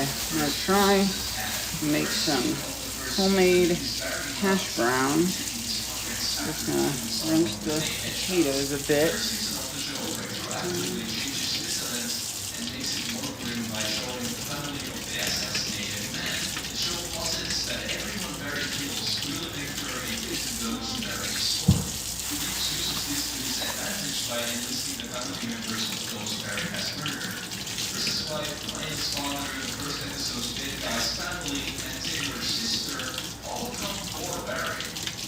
I'm gonna try to make some homemade hash browns. Just gonna rinse the potatoes a bit. By enlisting the family members of those Barry has murdered. Chris's wife, Ryan's father, the first episode's dead guy's family, and Taylor's sister all come for Barry,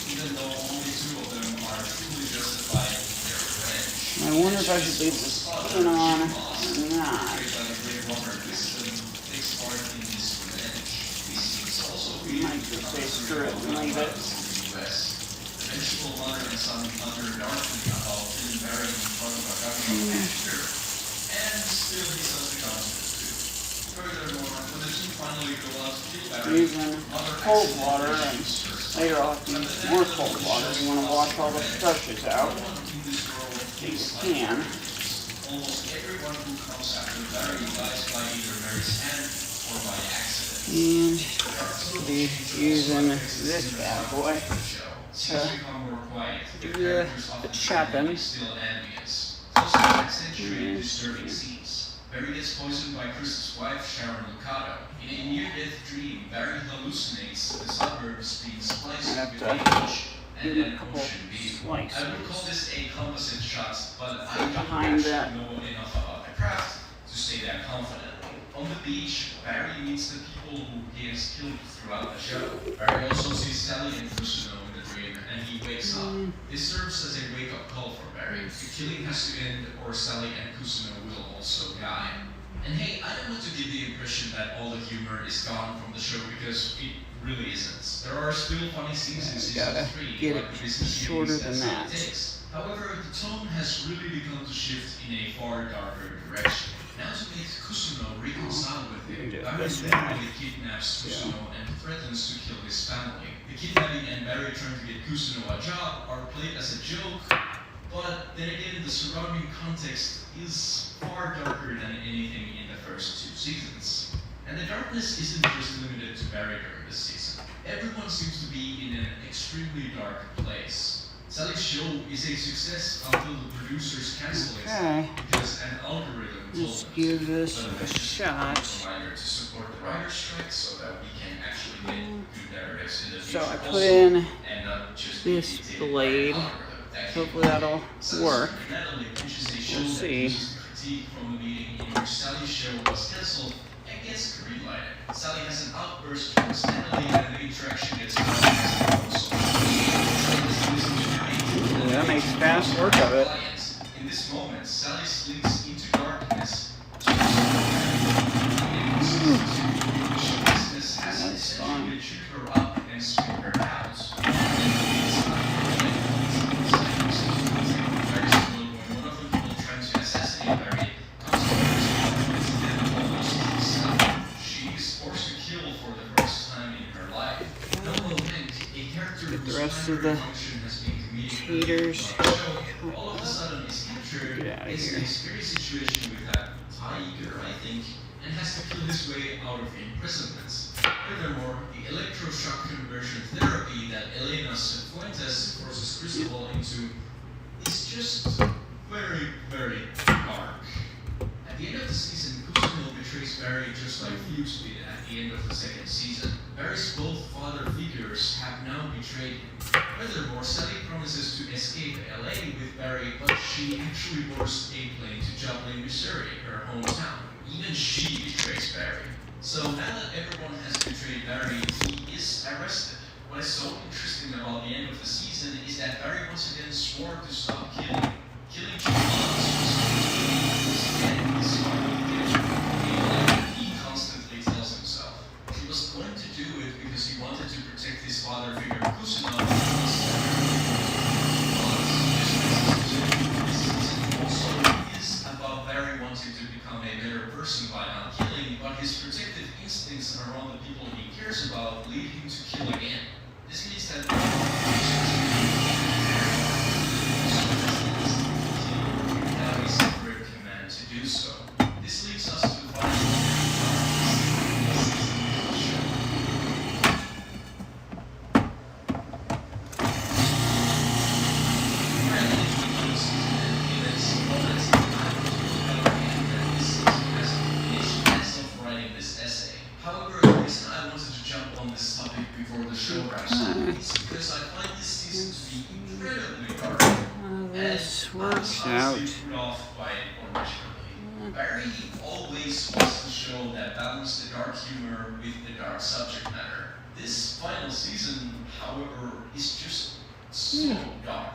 even though only two of them are truly justified in their revenge. I wonder if I should leave the skin on or not. Might just say screw it and leave it. Vengeful mother and son thunder darkly about killing Barry in front of a government actor, and still he sells the counselors too. Furthermore, when the two finally go out to kill Barry, Using cold water, and later I'll have to use more cold water. You want to wash all the starches out. So you can. Almost everyone who comes after Barry dies by either Barry's hand or by accident. And I'll be using this bad boy to do the chopping. Barry gets poisoned by Chris's wife, Sharon Lucado. In a near-death dream, Barry hallucinates the suburbs being spliced with beach and an ocean view. I would call this a composite shot, but I don't actually know enough about the craft to say that confidently. On the beach, Barry meets the people who he has killed throughout the show. Barry also sees Sally and Cusino in the dream, and he wakes up. This serves as a wake-up call for Barry. The killing has to end, or Sally and Cusino will also die. And hey, I don't want to give the impression that all the humor is gone from the show, because it really isn't. There are still funny scenes in season 3, get like it the business shorter meetings than Sally that. takes. However, the tone has really begun to shift in a far darker direction. Now to make Cusino reconcile with him, Barry brutally kidnaps Cusino and threatens to kill his family. The kidnapping and Barry trying to get Cusino a job are played as a joke, but then again, the surrounding context is far darker than anything in the first 2 seasons. And the darkness isn't just limited to Barry during this season. Everyone seems to be in an extremely dark place. Sally's show is a success until the producers cancel it because an algorithm told Let's them give this a shot. to support the writer's strike so that we can actually get good narratives in the future. So I put in and not just this blade. Hopefully that'll work. We'll see. From the meeting in which Sally's show was cancelled and gets greenlighted. Sally has an outburst from Stanley and the interaction gets That makes fast work of it. In this moment, Sally slinks into darkness. That's fun. To shoot her up and spit her out. One of the people trying to assassinate Barry comes to her. She is forced to kill for the first time in her life. No one think a character Get the whose rest of primary the function has been taters. all of a sudden is captured Get out of is here. in a scary situation with that tiger, I think, and has to kill his way out of imprisonment. Furthermore, the electroshock conversion therapy that Elena Cifuentes forces Cristobal into is just very, very dark. At the end of the season, Cusino betrays Barry just like Fuchs did at the end of the second season. Barry's both father figures have now betrayed him. Furthermore, Sally promises to escape LA with Barry, but she actually boards a plane to Joplin, Missouri, her hometown. Even she betrays Barry. So now that everyone has betrayed Barry, he is arrested. What is so interesting about the end of the season is that Barry once again swore to stop killing he constantly tells himself he was going to do it because he wanted to protect his father figure Cusino. About Barry wanting to become a better person by not killing, but his protective instincts around the people he cares about lead him to kill again. This means that now he's under command to do so. This leads us to the final show it's because I find this season to be incredibly dark. This and works I out. was put off by it originally. Barry always wants to show that balance the dark humor with the dark subject matter. This final season, however, is just so dark.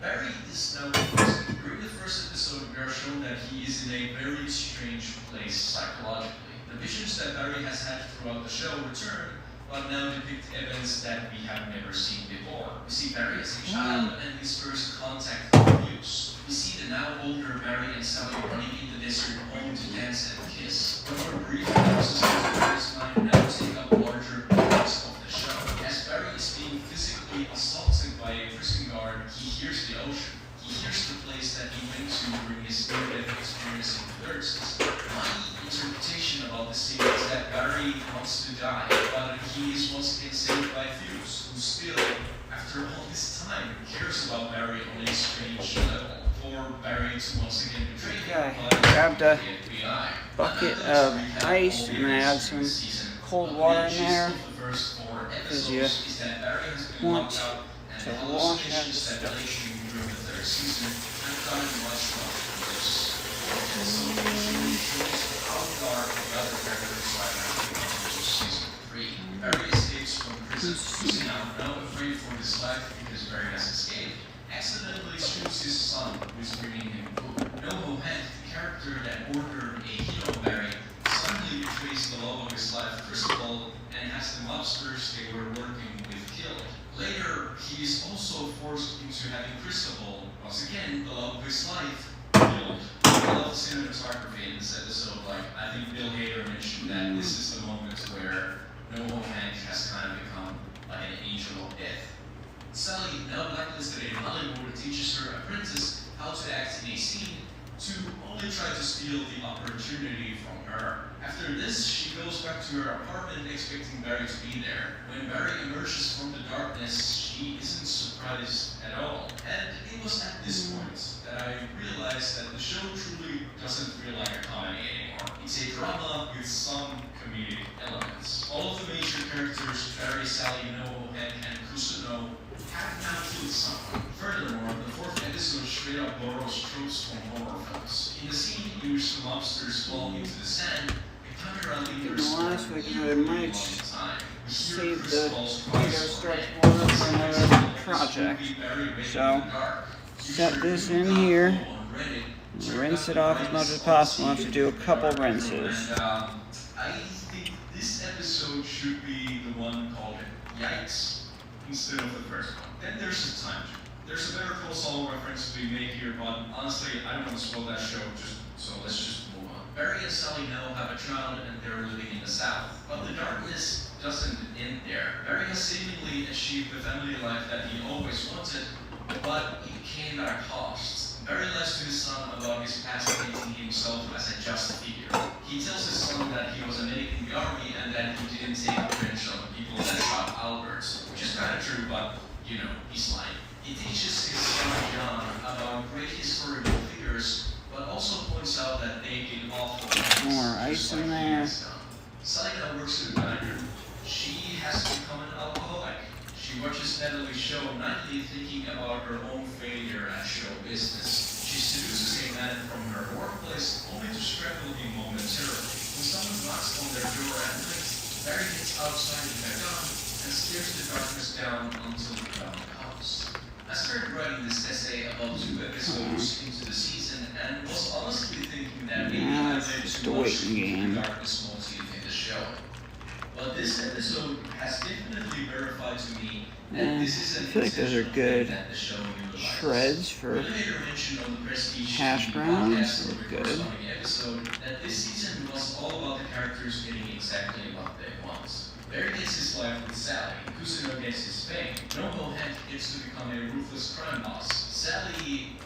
Barry is now frozen. During the first episode, we are shown that he is in a very strange place psychologically. The visions that Barry has had throughout the show return, but now depict events that we have never seen before. We see Barry as a child and his first contact with abuse. We see the now older Barry and Sally running in the desert home to dance and kiss. But for brief glimpses of Barry's mind now take up larger parts of the show. As Barry is being physically assaulted by a prison guard, he hears the ocean. He hears the place that he went to during his near-death experience in the thirsts. My interpretation about the scene is that Barry wants to die, but he is once again saved by Fuse, who still, after all this time, cares about Barry on a strange level. For Barry to once again betray him, Okay, grabbed a the FBI. bucket of ice. I'm gonna add some cold water in there because you want to wash out the stuff. Barry escapes from prison, losing out, now afraid for his life because Barry has escaped, accidentally shoots his son, who is bringing him food. Noho Hank, the character that ordered a hero Barry, suddenly betrays the love of his life, Cristobal, and has the mobsters they were working with killed. Later, he is also forced into having Cristobal, once again, the love of his life, killed. I love cinematography in this episode. Like, I think Bill Hader mentioned that this is the moment where Noho Hank has kind of become like an angel of death. Sally, now blacklisted in Hollywood, teaches her apprentice how to act in a scene to only try to steal the opportunity from her. After this, she goes back to her apartment expecting Barry to be there. When Barry emerges from the darkness, she isn't surprised at all. And it was at this point that I realized that the show truly doesn't feel like a comedy anymore. It's a drama with some comedic elements. All of the major characters, Barry, Sally, Noho, Hank, and Kusuno, have now killed someone. Furthermore, the fourth episode straight up borrows tropes from horror films. In the scene in which the mobsters fall into the sand, the camera lingers for Last week I a might long time. save the potato starch water for another project. So set this in here, rinse it off as much as possible. I have to do a couple rinses. I think this episode should be the one called Yikes instead of the first one. Then there's the time jump. There's a Better Call Saul reference to be made here, but honestly, I don't want to spoil that show, so let's just move on. Barry and Sally now have a child and they're living in the South. But the darkness doesn't end there. Barry has seemingly achieved the family life that he always wanted, but it came at a cost. Barry lies to his son about his past, painting himself as a just figure. He tells his son that he was a medic in the army and that he didn't take revenge on the people that shot Albert, which is kind of true, but you know, he's lying. He teaches his son John about great historical figures, but also points out that they did awful things. More ice in there. Sally now works in the diner. She has become an alcoholic. She watches Natalie show nightly, thinking about her own failure at show business. She seduces a man from her workplace, only to strangle him momentarily. When someone knocks on their door at night, Barry gets outside with a gun and stares the darkness down until the dawn comes. I started writing this essay about 2 episodes into the season and was honestly thinking that maybe I read too much into the darkness motif in the show. But this episode has definitely verified to me that this is an I feel like those are good that the show utilizes. shreds for hash browns. Look good. Episode that this season was all about the characters getting exactly what they want. Barry gets his life with Sally, Kusuno gets his fame, Noho Hank gets to become a ruthless crime boss. Sally,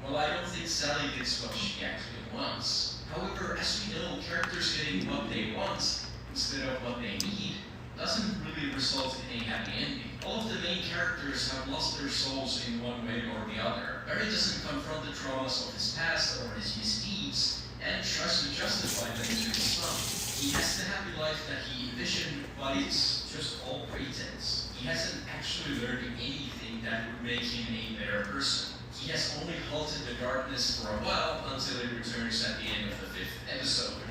well, I don't think Sally gets what she actually wants. However, as we know, characters getting what they want instead of what they need doesn't really result in a happy ending. All of the main characters have lost their souls in one way or the other. Barry doesn't confront the traumas of his past or his misdeeds and tries to justify them to his son. He has the happy life that he envisioned, but it's just all pretense. He hasn't actually learned anything that would make him a better person. He has only halted the darkness for a while until it returns at the end of the 5th episode.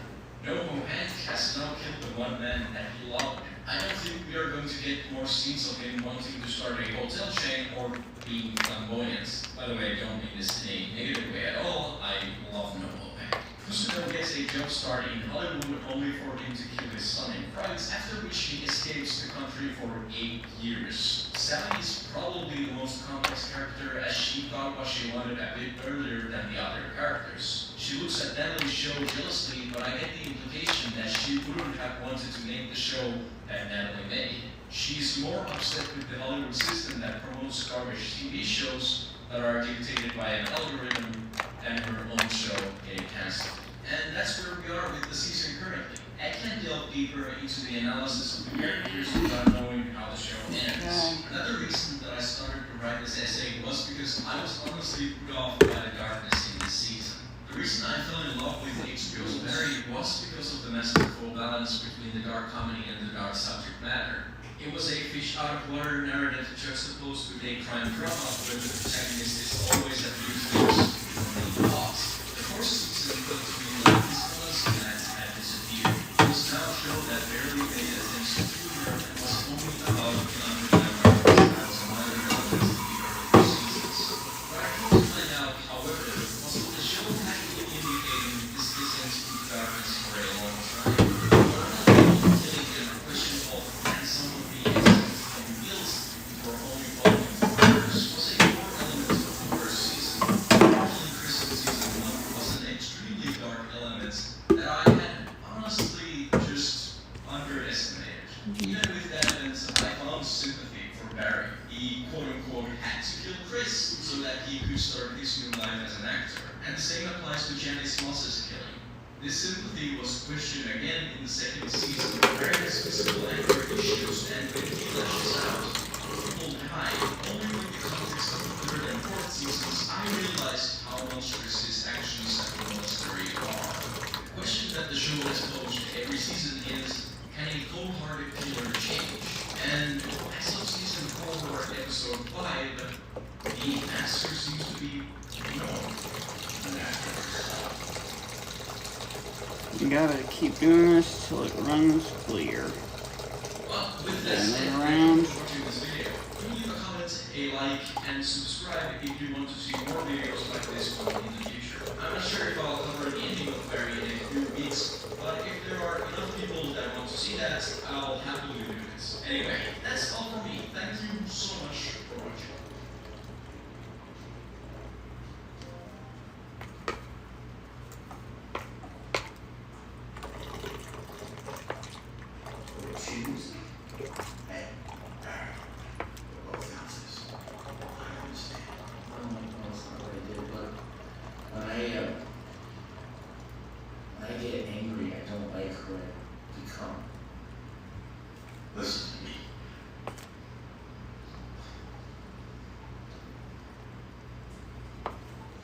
NoHo Hank has now killed the one man that he loved. I don't think we are going to get more scenes of him wanting to start a hotel chain or being flamboyant. By the way, I don't mean this in a negative way at all. I love NoHo Hank. Kusuno gets a job start in Hollywood only for him to kill his son in France, after which he escapes the country for 8 years. Sally is probably the most complex character, as she got what she wanted a bit earlier than the other characters. She looks at Natalie's show jealously, but I get the implication that she wouldn't have wanted to name the show that Natalie made. She's more upset with the Hollywood system that promotes garbage TV shows that are dictated by an algorithm than her own show getting cancelled. And that's where we are with the season currently. I can't delve deeper into the analysis of the characters without knowing how the show ends. Another reason that I started to write this essay was because I was honestly put off by the darkness in this season. The reason I fell in love with HBO's Barry was because of the masterful balance between the dark comedy and the dark subject matter. It was a fish out of water narrative juxtaposed with a crime drama where the protagonist is always at least from the plot. The first season felt to me like this that had disappeared. It was now a show that barely made attention to humor and was only about an underlying as a minor element of the earlier seasons. What I came to find out, however, was that the show had been indicating this descent into darkness for a long time. This sympathy was questioned again in the second season. Barry has physical anger issues, and when he lashes out, people die. Only with the context of the third and fourth seasons, I realized how monstrous his actions at the monastery are. The question that the show has posed every season is, can a cold-hearted killer change? And as of season 4 or episode 5, the answer seems to be no. You gotta keep doing this till it runs clear. Well, with that said, around. thank you for watching this video. Leave a comment, a like, and subscribe if you want to see more videos like this one in the future. I'm not sure if I'll cover the ending of Barry in a few weeks, but if there are enough people that want to see that, I'll happily do it. Anyway, that's all from me. Thank you so much for watching. When I get angry, I don't like who I become. Listen to me.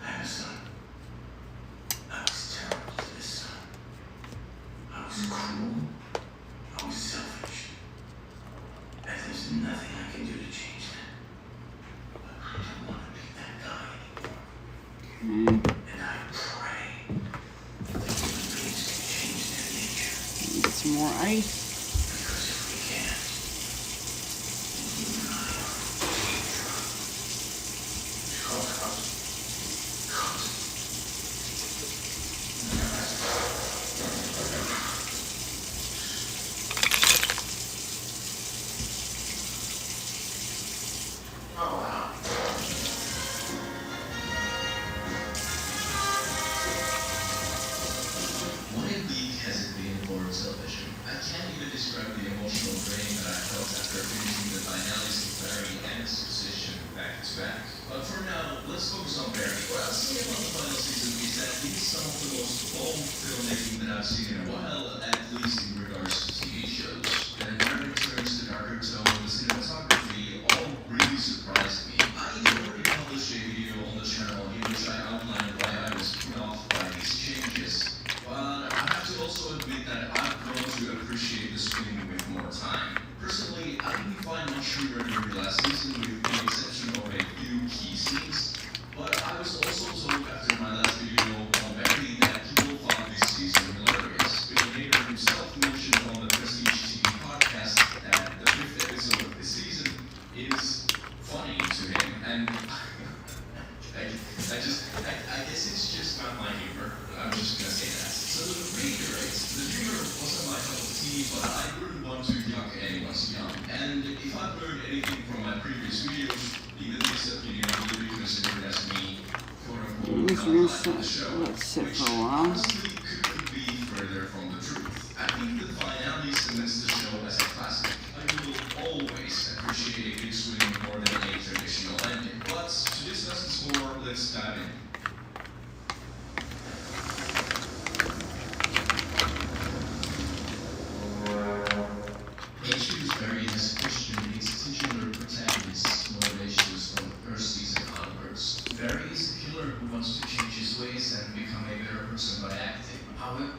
I have a son. I was terrible to this son. I was cruel. I was selfish. And there's nothing I can do to change that. But I don't want to be that guy anymore. And I pray that human beings can change their nature. Get some more ice. Because if we can't, then you and I are in Oh, wow. What a week has it been for television? I can't even describe the emotional drain that I felt after finishing the finales of Barry and Succession back to back. But for now, let's focus on Barry. What I'll say about the final season is that it is some of the most bold filmmaking that I've seen in a while, at least in regards to TV shows. The narrative turns, the darker tone, the cinematography, all really surprised me. I already published a video on the channel in which I outlined why I was put off by these changes. But I have to also admit that I've grown to appreciate the screen with more time. Personally, but I wouldn't want to yuck anyone's yum. And if I've learned anything from my previous videos, even things that will be considered as me, quote-unquote, At least we're gonna let it sit for a while. honestly couldn't be further from the truth. I think the finale cements the show as a classic. I will always appreciate a big swing more than a traditional ending. But to discuss this more, let's dive in. H.U.'s Barry has questioned its titular protagonist's motivations for the first season onwards. Barry is a killer who wants to change his ways and become a better person by acting. However,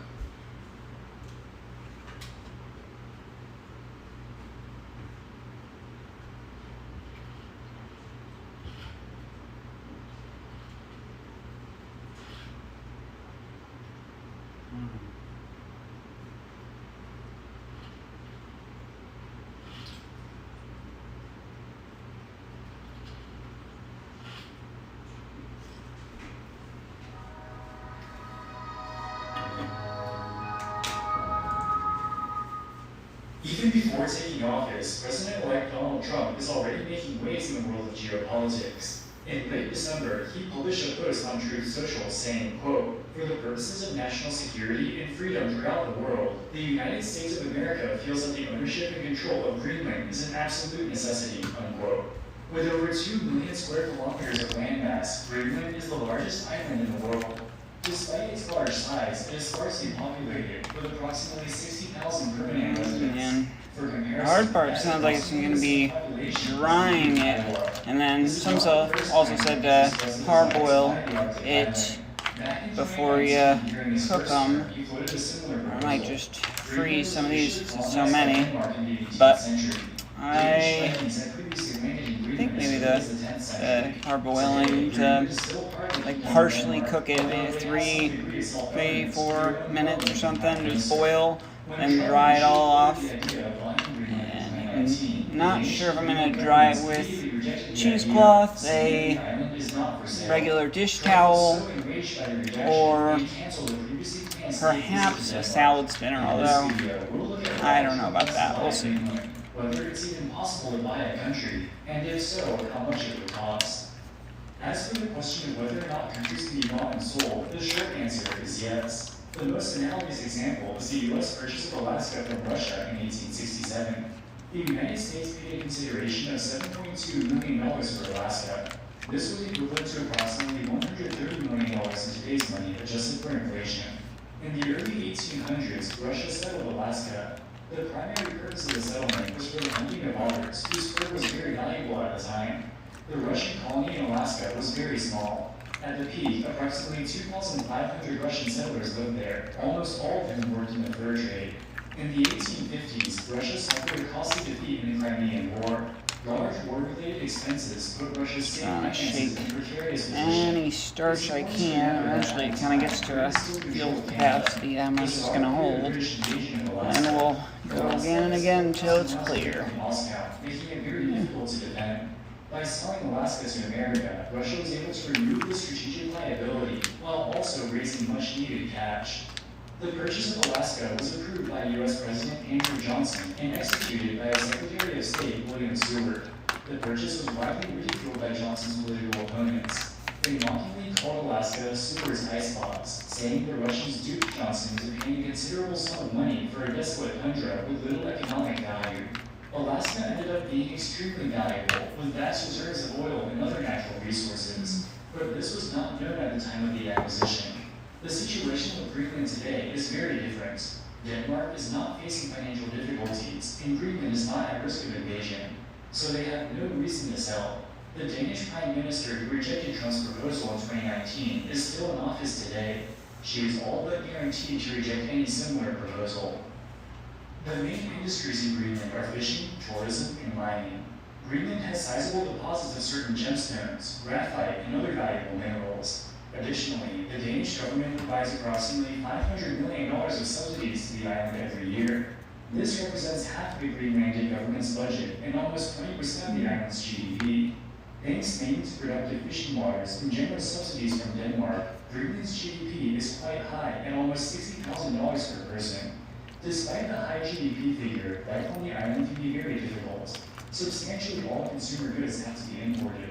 even before taking office, President-elect Donald Trump is already making waves in the world of geopolitics. In late December, he published a post on Truth Social saying, quote, "For the purposes of national security and freedom throughout the world, the United States of America feels that the ownership and control of Greenland is an absolute necessity," unquote. With over 2 million square kilometers of landmass, Greenland is the largest island in the world. Despite its large size, it is sparsely populated, with approximately 60,000 permanent residents. Man. For The comparison, hard part sounds like it's going to be drying it, and then some also said to parboil it before you cook them. I might just freeze some of these, since so many, but I think maybe the parboiling to like partially cook it, maybe 3-4 minutes or something, just boil and dry it all off. And I'm not sure if I'm going to dry it with cheesecloth, a regular dish towel, or perhaps a salad spinner, although I don't know about that. We'll see. Whether it's even possible to buy a country, and if so, how much it would cost. As for the question of whether or not countries can be bought and sold, the short answer is yes. The most analogous example is the U.S. purchase of Alaska from Russia in 1867. The United States paid a consideration of $7.2 million for Alaska. This was equivalent to approximately $130 million in today's money, adjusted for inflation. In the early 1800s, Russia settled Alaska. The primary purpose of the settlement was for the hunting of otters, whose fur was very valuable at the time. The Russian colony in Alaska was very small. At the peak, approximately 2,500 Russian settlers lived there, almost all of them worked in the fur trade. In the 1850s, Russia suffered a costly defeat in the Crimean War. Large war-related expenses put Russia's state finances in precarious position. Any starch I can. Eventually it kind of gets to a field capacity how much it's going to hold. And we'll go again and again until it's clear. Moscow, making it very difficult to defend. By selling Alaska to America, Russia was able to remove the strategic liability while also raising much-needed cash. The purchase of Alaska was approved by U.S. President Andrew Johnson and executed by Secretary of State William Seward. The purchase was widely ridiculed by Johnson's political opponents. They mockingly called Alaska Seward's icebox, saying the Russians duped Johnson into paying a considerable sum of money for a desolate tundra with little economic value. Alaska ended up being extremely valuable, with vast reserves of oil and other natural resources, but this was not known at the time of the acquisition. The situation with Greenland today is very different. Denmark is not facing financial difficulties, and Greenland is not at risk of invasion, so they have no reason to sell. The Danish Prime Minister who rejected Trump's proposal in 2019 is still in office today. She is all but guaranteed to reject any similar proposal. The main industries in Greenland are fishing, tourism, and mining. Greenland has sizable deposits of certain gemstones, graphite, and other valuable minerals. Additionally, the Danish government provides approximately $500 million of subsidies to the island every year. This represents half of the Greenlandic government's budget and almost 20% of the island's GDP. Thanks mainly to productive fishing waters and generous subsidies from Denmark, Greenland's GDP is quite high at almost $60,000 per person. Despite the high GDP figure, life on the island can be very difficult. Substantially all consumer goods have to be imported.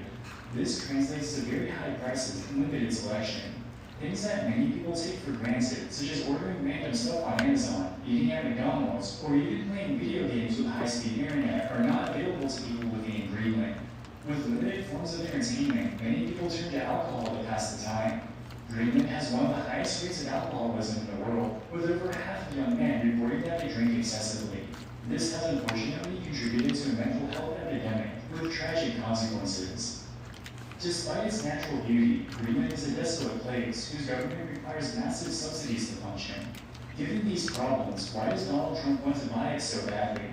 This translates to very high prices and limited selection. Things that many people take for granted, such as ordering random stuff on Amazon, eating at McDonald's, or even playing video games with high-speed internet, are not available to people living in Greenland. With limited forms of entertainment, many people turn to alcohol to pass the time. Greenland has one of the highest rates of alcoholism in the world, with over half of young men reporting that they drink excessively. This has unfortunately contributed to a mental health epidemic with tragic consequences. Despite its natural beauty, Greenland is a desolate place whose government requires massive subsidies to function. Given these problems, why does Donald Trump want to buy it so badly?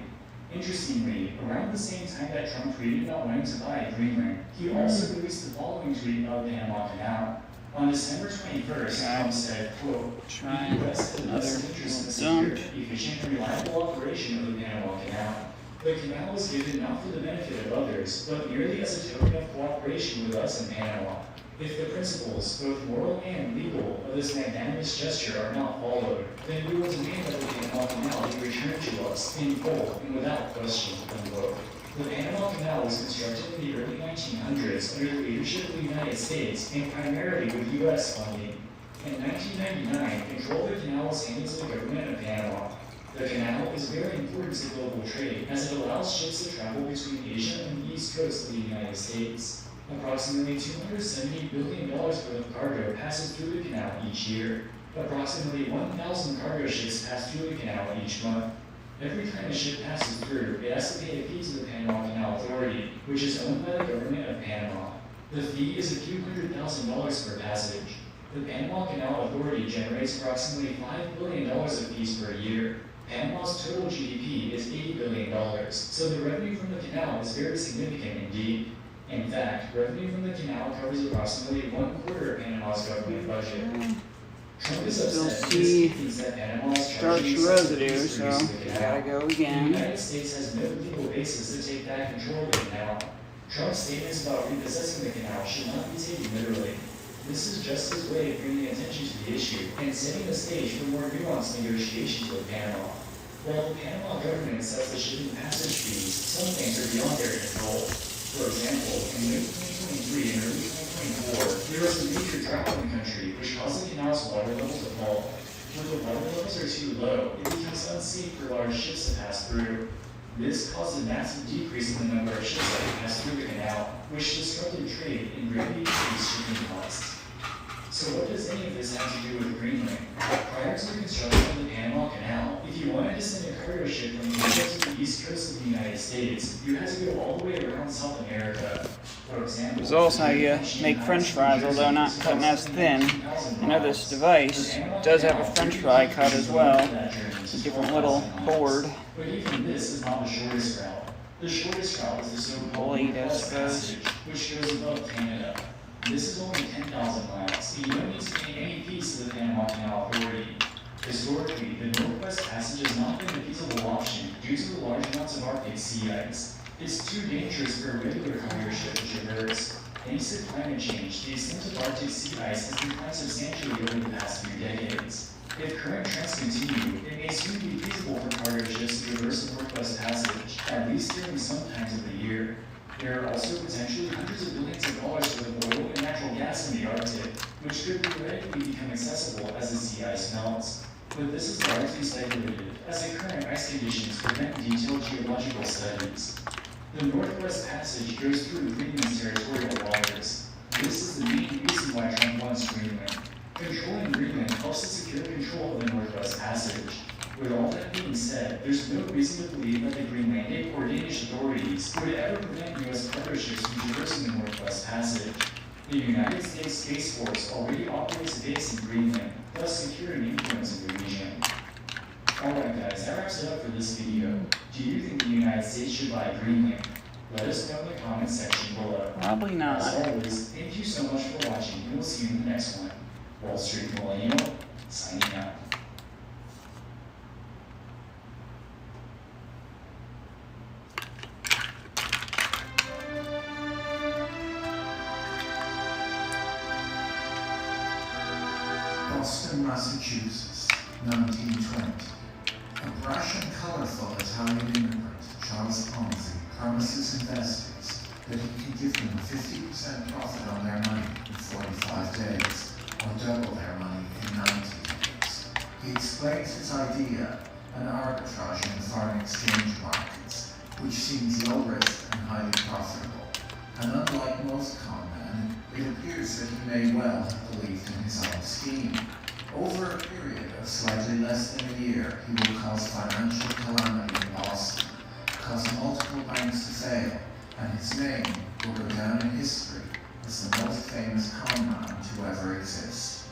Interestingly, around the same time that Trump tweeted about wanting to buy Greenland, he also released the following tweet about the Panama Canal. On December 21st, Trump said, quote, Try the U.S. has a vested interest in the secure, efficient, and reliable operation of the Panama Canal. The canal was given not for the benefit of others, but merely as a token of cooperation with us in Panama. If the principles, both moral and legal, of this magnanimous gesture are not followed, then we will demand that the Panama Canal be returned to us in full and without question, unquote. The Panama Canal was constructed in the early 1900s under the leadership of the United States and primarily with U.S. funding. In 1999, control of the canal was handed to the government of Panama. The canal is very important to global trade as it allows ships to travel between Asia and the east coast of the United States. Approximately $270 billion worth of cargo passes through the canal each year. Approximately 1,000 cargo ships pass through the canal each month. Every time a ship passes through, it has to pay a fee to the Panama Canal Authority, which is owned by the government of Panama. The fee is a few $100,000 per passage. The Panama Canal Authority generates approximately $5 billion of fees per year. Panama's total GDP is $80 billion, so the revenue from the canal is very significant indeed. In fact, revenue from the canal covers approximately 1/4 of Panama's government budget. Trump is upset because he thinks that Panama is starch charging residue, subsidies so for use of the canal. gotta go The again. United States has no legal basis to take back control of the canal. Trump's statements about repossessing the canal should not be taken literally. This is just his way of bringing attention to the issue and setting the stage for more nuanced negotiations with Panama. While the Panama government sets the shipping passage fees, some things are beyond their control. For example, in late 2023 and early 2024, there was a major drought in the country which caused the canal's water level to fall. When the water levels are too low, it becomes unsafe for large ships to pass through. This caused a massive decrease in the number of ships that could pass through the canal, which disrupted trade and greatly increased shipping costs. So what does any of this have to do with Greenland? Prior to the construction of the Panama Canal, if you wanted to send a cargo ship from Asia to the east coast of the United States, you had to go all the way around South America. For example, There's also how you make french fries, although not cutting as thin. I know this device does have a french fry cut as well. It's a different little board. But even this is not the shortest route. The shortest route is the so-called Blade, I Northwest suppose. Passage, which goes above Canada. This is only 10,000 miles, and you don't need to pay any fees to the Panama Canal Authority. Historically, the Northwest Passage has not been a feasible option due to the large amounts of Arctic sea ice. It's too dangerous for a regular carrier ship to traverse. Thanks to climate change, the extent of Arctic sea ice has declined substantially over the past few decades. If current trends continue, it may soon be feasible for cargo ships to traverse the Northwest Passage, at least during some times of the year. There are also potentially hundreds of billions of dollars worth of oil and natural gas in the Arctic, which could theoretically become accessible as the sea ice melts. But this is largely speculative, as the current ice conditions prevent detailed geological studies. The Northwest Passage goes through Greenland's territorial waters. This is the main reason why Trump wants Greenland. Controlling Greenland helps to secure control of the Northwest Passage. With all that being said, there's no reason to believe that the Greenlandic or Danish authorities would ever prevent U.S. cargo ships from traversing the Northwest Passage. The United States Space Force already operates a base in Greenland, thus securing influence in the region. Alright guys, that wraps it up for this video. Do you think the United States should buy Greenland? Let us know in the comment section below. Probably not. As always, thank you so much for watching, and we'll see you in the next one. Wall Street Millennial, signing out. Boston, Massachusetts, 1920. A brash and colorful Italian immigrant, Charles Ponzi, promises investors that he can give them a 50% profit on their money in 45 days, or double their money in 90 days. He explains his idea, an arbitrage in the foreign exchange markets, which seems low risk and highly profitable. And unlike most con men, it appears that he may well have believed in his own scheme. Over a period of slightly less than a year, he will cause financial calamity in Boston, cause multiple banks to fail, and his name will go down in history as the most famous con man to ever exist.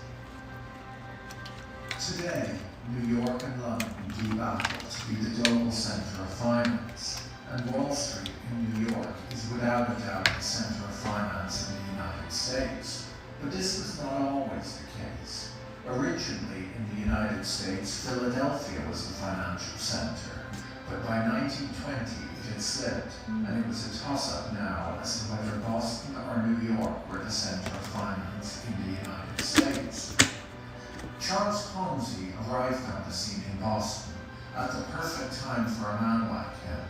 Today, New York and London do battle to be the global center of finance, and Wall Street in New York is without a doubt the center of finance in the United States. But this was not always the case. Originally, in the United States, Philadelphia was the financial center, but by 1920 it had slipped, and it was a toss-up now as to whether Boston or New York were the center of finance in the United States. Charles Ponzi arrived on the scene in Boston at the perfect time for a man like him.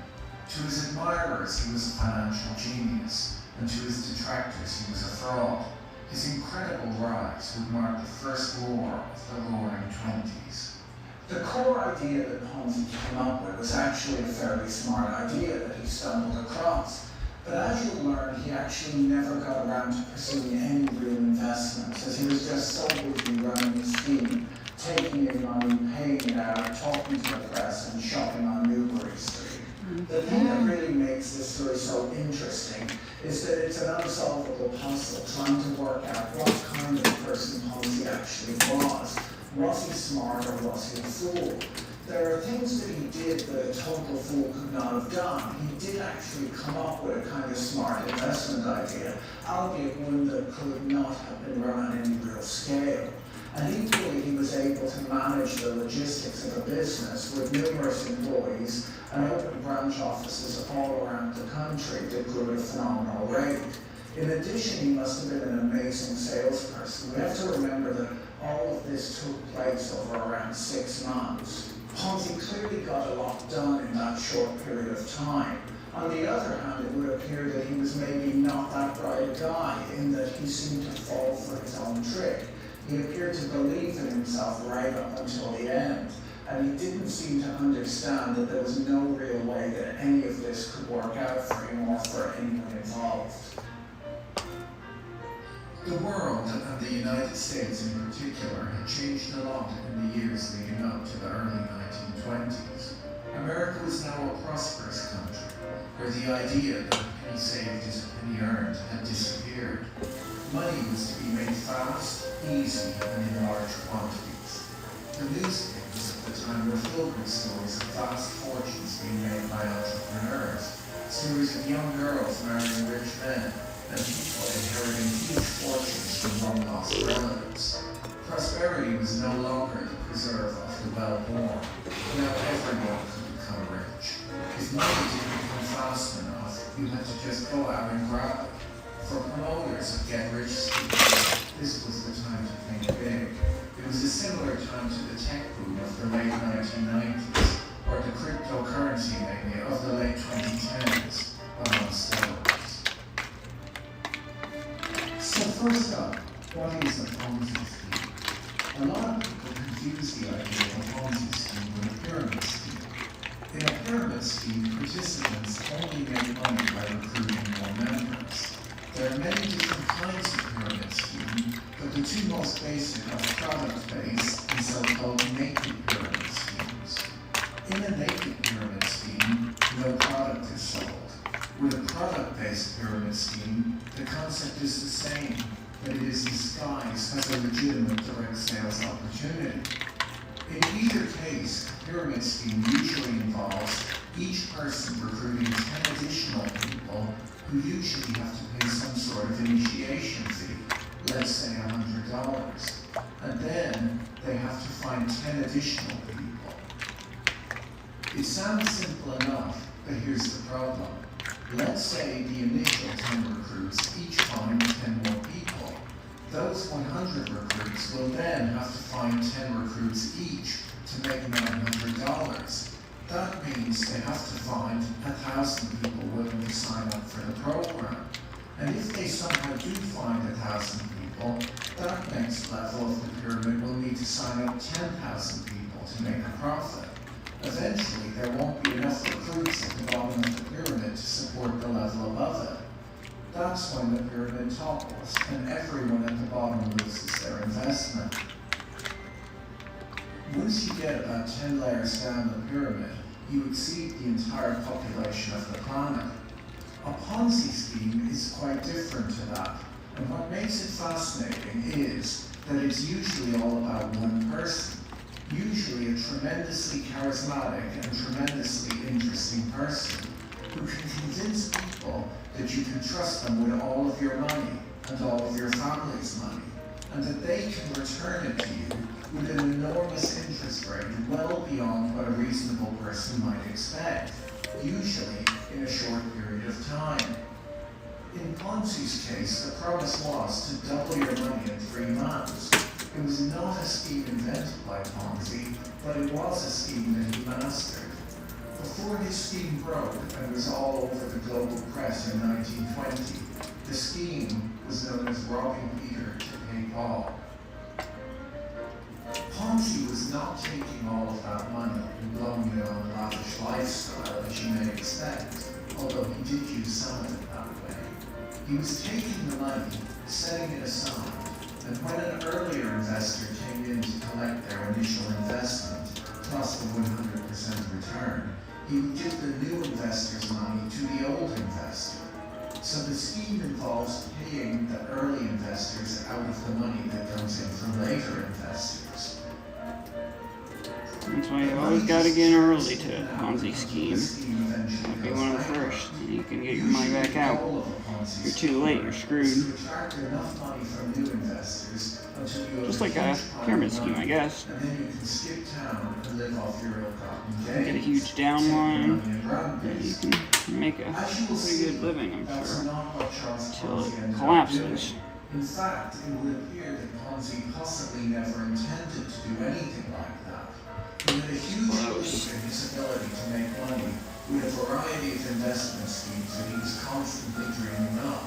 To his admirers, he was a financial genius, and to his detractors, he was a fraud. His incredible rise would mark the first war of the Roaring Twenties. The core idea that Ponzi came up with was actually a fairly smart idea that he stumbled across. But as you'll learn, he actually never got around to pursuing any real investments, as he was just so busy running his scheme, taking in money, paying it out, talking to the press, and shopping on Newbury Street. The thing that really makes this story so interesting is that it's an unsolvable puzzle trying to work out what kind of person Ponzi actually was. Was he smart or was he a fool? There are things that he did that a total fool could not have done. He did actually come up with a kind of smart investment idea, albeit one that could not have been run on any real scale. And equally, he was able to manage the logistics of a business with numerous employees and open branch offices all around the country that grew at a phenomenal rate. In addition, he must have been an amazing salesperson. We have to remember that all of this took place over around 6 months. Ponzi clearly got a lot done in that short period of time. On the other hand, it would appear that he was maybe not that bright a guy, in that he seemed to fall for his own trick. He appeared to believe in himself right up until the end, and he didn't seem to understand that there was no real way that any of this could work out for him or for anyone involved. The world, and the United States in particular, had changed a lot in the years leading up to the early 1920s. America was now a prosperous country, where the idea that a penny saved is a penny earned had disappeared. Money was to be made fast, easy, and in large quantities. The newspapers at the time were filled with stories of vast fortunes being made by entrepreneurs, stories of young girls marrying rich men, and people inheriting huge fortunes from long-lost relatives. Prosperity was no longer the preserve of the well-born. Now everyone could become rich. If money didn't come fast enough, you had to just go out and grab it. For promoters of get-rich schemes, this was the time to think big. It was a similar time to the tech boom of the late 1990s, or the cryptocurrency mania of the late 2010s, amongst others. So first up, what is a Ponzi scheme? A lot of people confuse the idea of a Ponzi scheme with a pyramid scheme. In a pyramid scheme, participants only make money by recruiting more members. There are many different kinds of pyramid scheme, but the two most basic are product-based and so-called naked pyramid schemes. In a naked pyramid scheme, no product is sold. With a product-based pyramid scheme, the concept is the same, but it is disguised as a legitimate direct sales opportunity. In either case, a pyramid scheme usually involves each person recruiting 10 additional people who usually have to pay some sort of initiation fee, let's say $100, and then they have to find 10 additional people. It sounds simple enough, but here's the problem. Let's say the initial 10 recruits each find 10 more people. Those 100 recruits will then have to find 10 recruits each to make $900. That means they have to find 1,000 people willing to sign up for the program. And if they somehow do find 1,000 people, that next level of the pyramid will need to sign up 10,000 people to make a profit. Eventually, there won't be enough recruits at the bottom of the pyramid to support the level above it. That's when the pyramid topples, and everyone at the bottom loses their investment. Once you get about 10 layers down the pyramid, you exceed the entire population of the planet. A Ponzi scheme is quite different to that, and what makes it fascinating is that it's usually all about one person, usually a tremendously charismatic and tremendously interesting person who can convince people that you can trust them with all of your money and all of your family's money, and that they can return it to you with an enormous interest rate well beyond what a reasonable person might expect, usually in a short period of time. In Ponzi's case, the promise was to double your money in 3 months. It was not a scheme invented by Ponzi, but it was a scheme that he mastered. Before his scheme broke and was all over the global press in 1920, the scheme was known as robbing Peter to pay Paul. Ponzi was not taking all of that money and blowing it on a lavish lifestyle, as you may expect, although he did use some of it that way. He was taking the money, setting it aside, and when an earlier investor came in to collect their initial investment, plus the 100% return, he would give the new investor's money to the old investor. So the scheme involves paying the early investors out of the money that comes in from later investors. That's why you always gotta get in early to a Ponzi scheme. Might be one of the first, and you can get your money back out. If you're too late, you're screwed. Just like a pyramid scheme, I guess. And then you can skip town and live off your ill-gotten gains. Get a huge downline, and you can make a pretty good living, I'm That's sure, not what Charles until Ponzi it ended up collapses. doing. In fact, it would appear that Ponzi possibly never intended to do anything like that. He had a huge belief in his ability to make money with a variety of investment schemes that he was constantly dreaming up.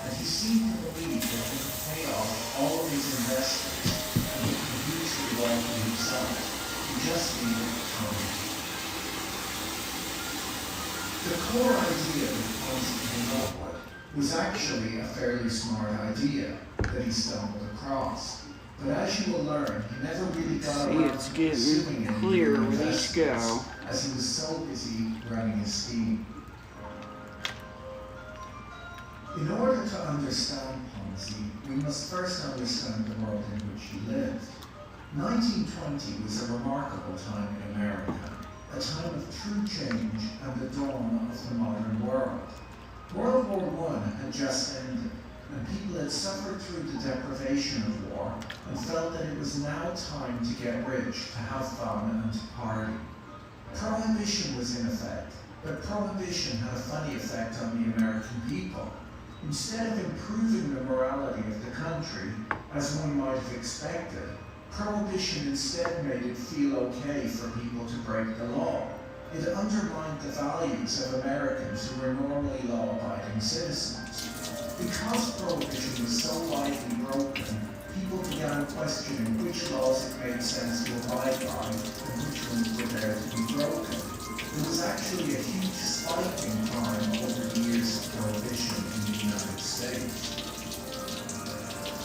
And he seemed to believe that he could pay off all of his investors and he could hugely wealthy himself. He just needed time. The core idea that Ponzi came up with was actually a fairly smart idea that he stumbled across. But as you will learn, he never really got around It's to getting pursuing any clearer new with each go. investments, as he was so busy running his scheme. In order to understand Ponzi, we must first understand the world in which he lived. 1920 was a remarkable time in America, a time of true change and the dawn of the modern world. World War I had just ended, and people had suffered through the deprivation of war and felt that it was now time to get rich, to have fun and to party. Prohibition was in effect, but Prohibition had a funny effect on the American people. Instead of improving the morality of the country, as one might have expected, Prohibition instead made it feel okay for people to break the law. It undermined the values of Americans who were normally law-abiding citizens. Because Prohibition was so widely broken, people began questioning which laws it made sense to abide by and which ones were there to be broken. There was actually a huge spike in crime over the years of Prohibition in the United States.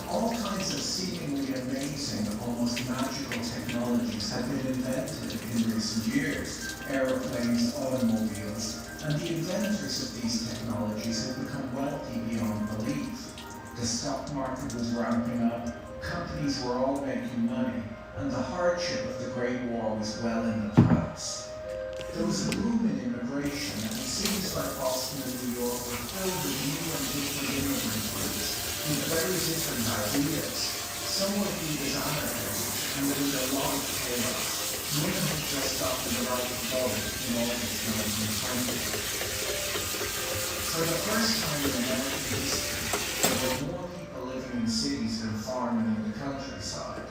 All kinds of seemingly amazing, almost magical technologies have been invented in recent years. Aeroplanes, automobiles, and the inventors of these technologies have become wealthy beyond belief. The stock market was ramping up, companies were all making money, and the hardship of the Great War was well in the past. There was a boom in immigration, and cities like Boston and New York were filled with new and different immigrant groups with very different ideas. Some were viewed as anarchists, and there was a lot of chaos. Women had just adopted the right to vote in August 1920. For the first time in American history, there were more people living in cities than farming in the countryside.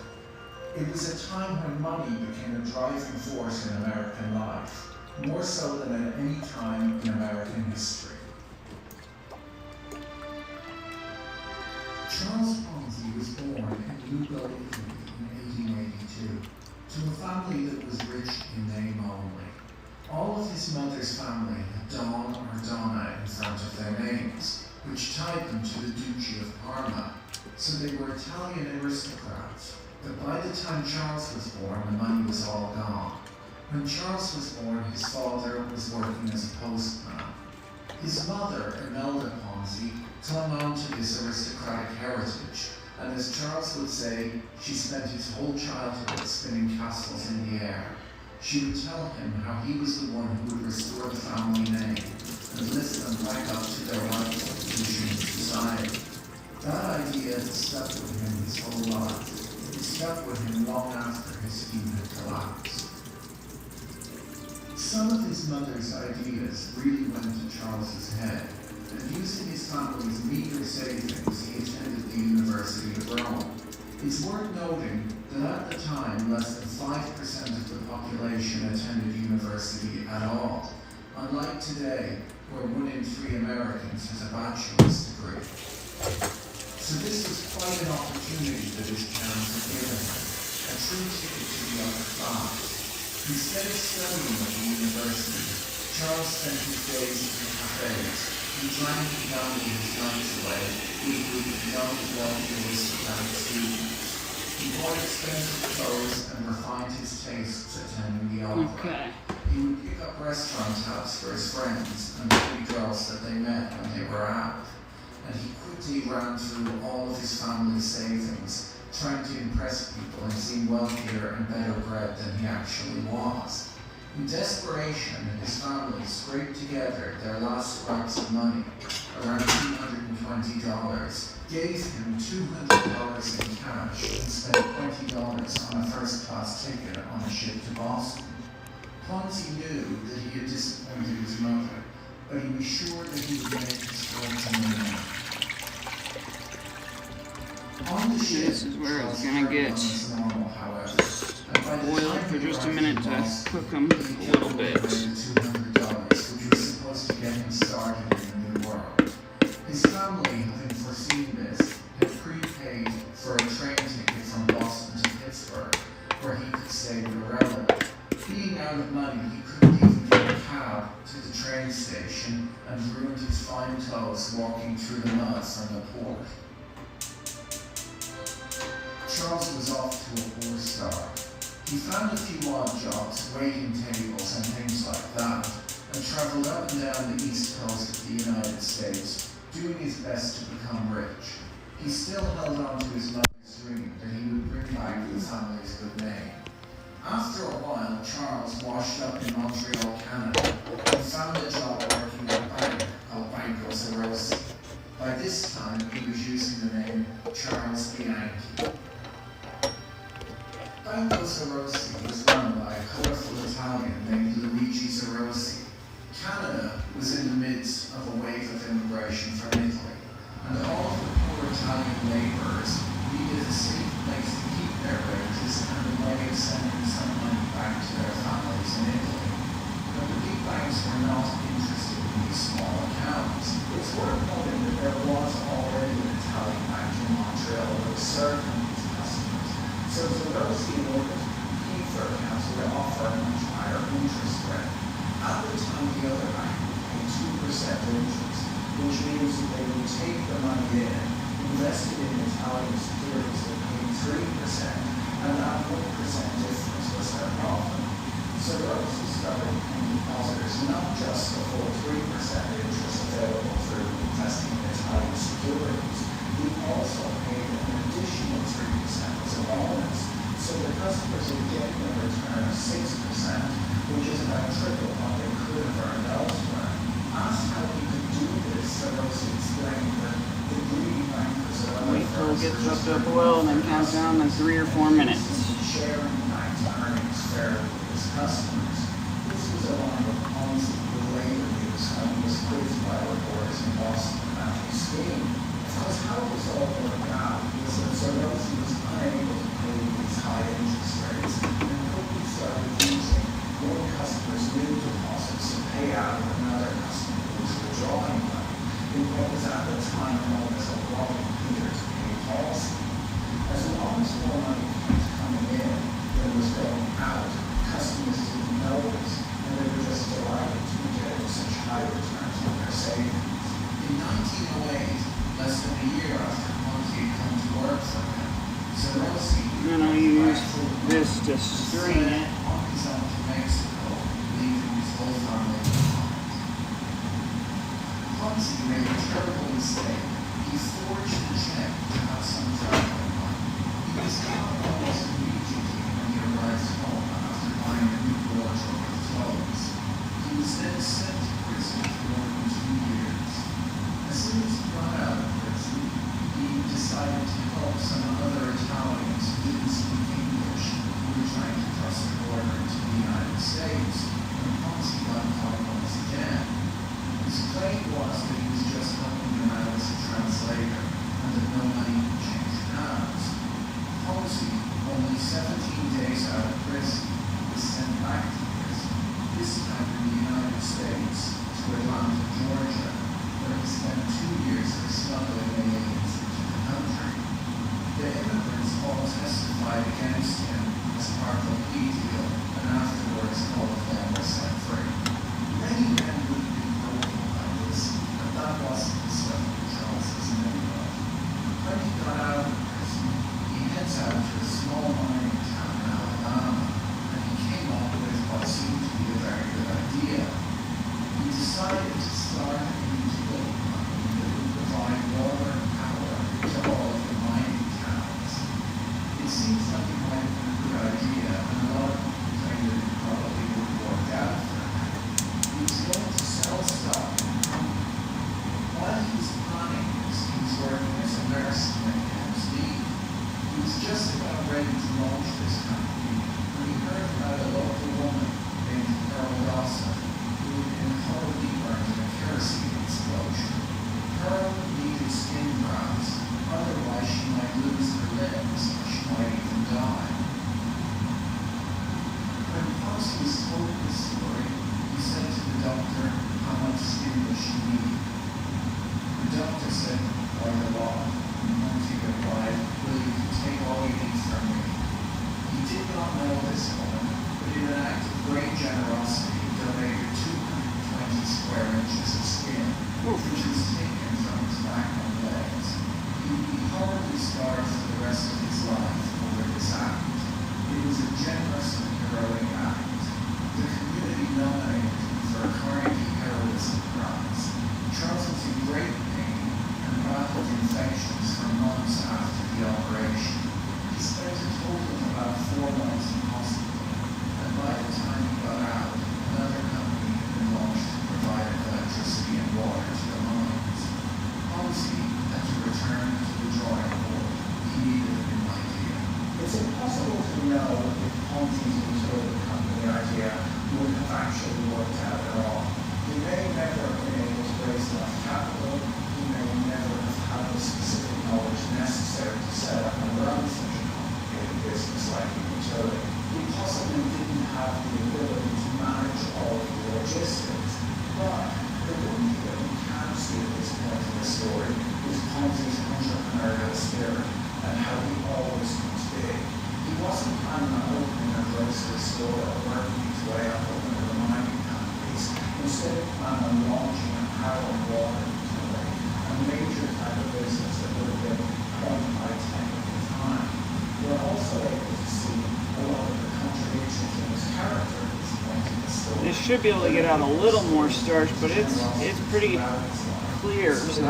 It was a time when money became a driving force in American life. more so than at any time in American history. Charles Ponzi was born in Lugo, Italy in 1882 to a family that was rich in name only. All of his mother's family had Don or Donna in front of their names, which tied them to the Duchy of Parma, so they were Italian aristocrats. But by the time Charles was born, the money was all gone. When Charles was born, his father was working as a postman. His mother, Imelda Ponzi, clung on to this aristocratic heritage, and as Charles would say, she spent his whole childhood spinning castles in the air. She would tell him how he was the one who would restore the family name and lift them back up to their rightful position in society. That idea had stuck with him his whole life. It stuck with him long after his scheme had collapsed. Some of his mother's ideas really went to Charles's head, and using his family's meager savings, he attended the University of Rome. It's worth noting that at the time, less than 5% of the population attended university at all, unlike today, where 1 in 3 Americans has a bachelor's degree. So this was quite an opportunity that his parents had given him, a true ticket to the upper class. Instead of studying at the university, Charles spent his days in the cafes. He drank and gambled his nights away with a group of young, wealthy aristocratic students. He bought expensive clothes and refined his tastes attending the opera. Okay. He would pick up restaurant tabs for his friends and the pretty girls that they met when they were out. And he quickly ran through all of his family's savings, trying to impress people and seem wealthier and better bred than he actually was. In desperation, his family scraped together their last scraps of money, around $220, gave him $200 in cash, and spent $20 on a first-class ticket on a ship to Boston. Ponzi knew that he had disappointed his mother, but he was sure that he would make his fortune in the end. On the ship, This is where it's gonna get normal, however. boiled for just a minute to cook them a little bit. $200, which was supposed to get him started in the new world. His family, having foreseen this, had prepaid for a train ticket from Boston to Pittsburgh, where he could stay with a relative. Being out of money, he couldn't even get a cab to the train station and ruined his fine clothes walking through the mud from the port. Charles was off to a poor start. He found a few odd jobs, waiting tables and things like that, and traveled up and down the east coast of the United States, doing his best to become rich. He still held on to his mother's dream that he would bring back the family's good name. After a while, Charles washed up in Montreal, Canada, and found a job working at a bank called Banco Zerosi. By this time, he was using the name Charles Bianchi. Banco Zerosi was run by a colorful Italian named Luigi Zerosi. Canada was in the midst of a wave of immigration from Italy, and all of the poor Italian laborers needed a safe place to keep their wages and a way of sending some money back to their families in Italy. But the big banks were not interested in these small accounts. It's worth noting that there was already an Italian bank in Montreal that was serving these customers. So Zerosi, in order to compete for accounts, would offer a much higher interest rate. At the time, the other bank would pay 2% interest, which means that they would take the money in, invest it in Italian securities that paid 3%, and that 1% difference was their profit. So Zerosi started paying depositors not just the full 3% interest available through investing in Italian securities, he also paid an additional 3% as a bonus. So the customers would get a return of 6%, which is about triple what they could have earned elsewhere. Asked how he could do this, Zerosi explained that the greedy bankers are Wait till it gets up to a boil and then count down to 3 or 4 minutes. sharing bank's earnings fairly with his customers. This was along with Ponzi, who later used when he was quizzed by reporters in Boston about his scheme. Because how this all worked out was that Zerosi was unable to pay these high interest rates and quickly started using more customers new to Ponzi high returns on their savings. In 1908, less than a year after Ponzi had come to work for him, Zerosi And I'll use this to string it. on his own to Mexico, leaving his whole family behind. Ponzi made a terrible mistake. He forged a check to have some traveling money. He was caught almost immediately when he arrived home after buying a new wardrobe of clothes. He was then sent to prison for more than 2 years. As soon as he got out of prison, he decided to help some other Italians who didn't speak English, who were trying to cross the border into the United States, when Ponzi got caught once again. His claim was that he was just helping them out as a translator, and that no money would change hands. Ponzi, only 17 days out of prison, was sent back to prison, this time in the United States, to Atlanta, Georgia, where he spent 2 years for smuggling aliens into the country. The immigrants all testified against him as part of a plea deal, and afterwards all of them were set free. Many men would have been broken by this, but that wasn't the stuff that Charles's men wrote. When he got out of prison, he heads out to a small mining town in Alabama, and he came up with what seemed to be a very good idea. He decided to start a utility company that would provide water and power to all of the mining towns. It seems like it might have been a good idea, and a lot of people claim that it probably would have worked out for him. He was going to sell stock in the company. While he was planning this, he was working as a nurse in McKenzie. He was just about ready to launch this company when he heard about a local woman named Pearl Dawson, who had been horribly burned in a kerosene explosion. Pearl needed skin grafts, otherwise she might lose her limbs or she might even die. When Ponzi was told this story, he said to the doctor how much skin does she need. The doctor said, quite a lot. And Ponzi replied, well, you can take all you need from me. He did not know this woman, but in an act of great generosity, donated 220 square inches of skin, which was taken from his back and legs. He would be horribly scarred for the rest of his life over this act. It was a generous and heroic act. The community nominated him for a Carnegie Heroism Prize. Charles was in great pain and battled infections for months after the operation. He spent a total of about 4 months in hospital, and by the time he got out, another company had been launched to provide electricity and water to the mines. Ponzi had to return to the drawing board. He needed a new idea. It's impossible to know if Ponzi's utility company idea would have actually worked out at all. He may never have been able to raise enough capital. He may never have had the specific knowledge necessary to set up and run such a complicated business like a utility. He possibly didn't have the ability to manage all of the logistics. But the one thing that we can see at this point in the story is Ponzi's entrepreneurial spirit and how he always comes big. He wasn't planning on opening a grocery store or working his way up one of the mining companies. Instead, he planned on launching a power and water utility, a major type of business that would have been quite high-tech at the time. We're also able to see a lot of the contradictions in his character at this point in the story. This should be able to get out a little more starch, but it's pretty clear, so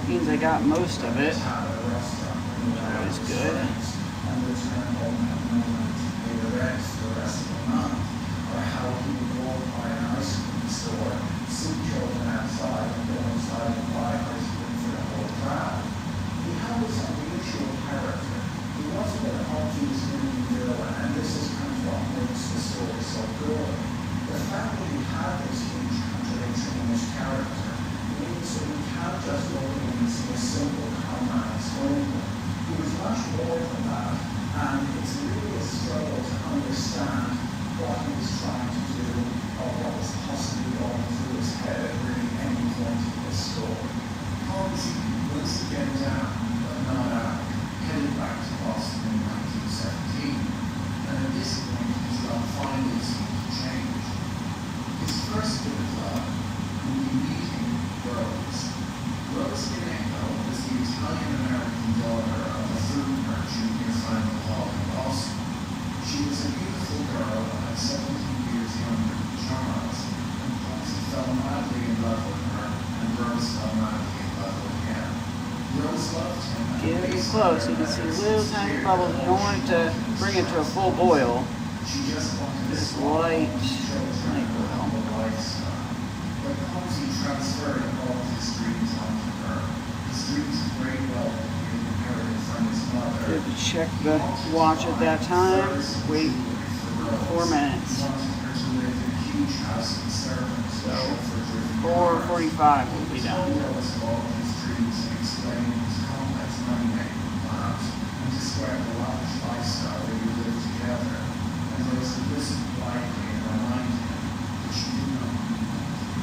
means I got most of it. That is good. And return home and no money to pay the rent for the rest of the month, or how he would walk by an ice cream store, see children outside, and go inside and buy ice cream for the whole crowd. He had this unusual character. He wasn't an obvious movie villain, and this is kind of what makes the story so good. The fact that he had this huge contradiction in his character means that we can't just look at him and see a simple comrade swindler. He was much more than that, and it's really a struggle to understand what he was trying to do or what was possibly going through his head at really any point in this story. Ponzi, once again down, but not out, headed back to Boston in 1917, and at this point his luck finally seemed to change. His first bit of luck love with her, and Rose fell madly in love with him. Rose loved him. And Get it based close. on You can see her little tiny bubbles. You don't want it to bring it to a full boil. she just wanted a Just small light, children light with a boil. humble lifestyle. But Ponzi transferred all of his dreams onto her. His dreams of great wealth that he had inherited from his mother. Good to check the watch at that time. Wait 4 minutes. He wanted her to live in a huge house with servants, a chauffeur-driven car. 4:45 will be done. Jealous of all of his dreams and explained his complex money-making plans and described the lavish lifestyle they would live together. And Rose listened politely and reminded him that she did not want to be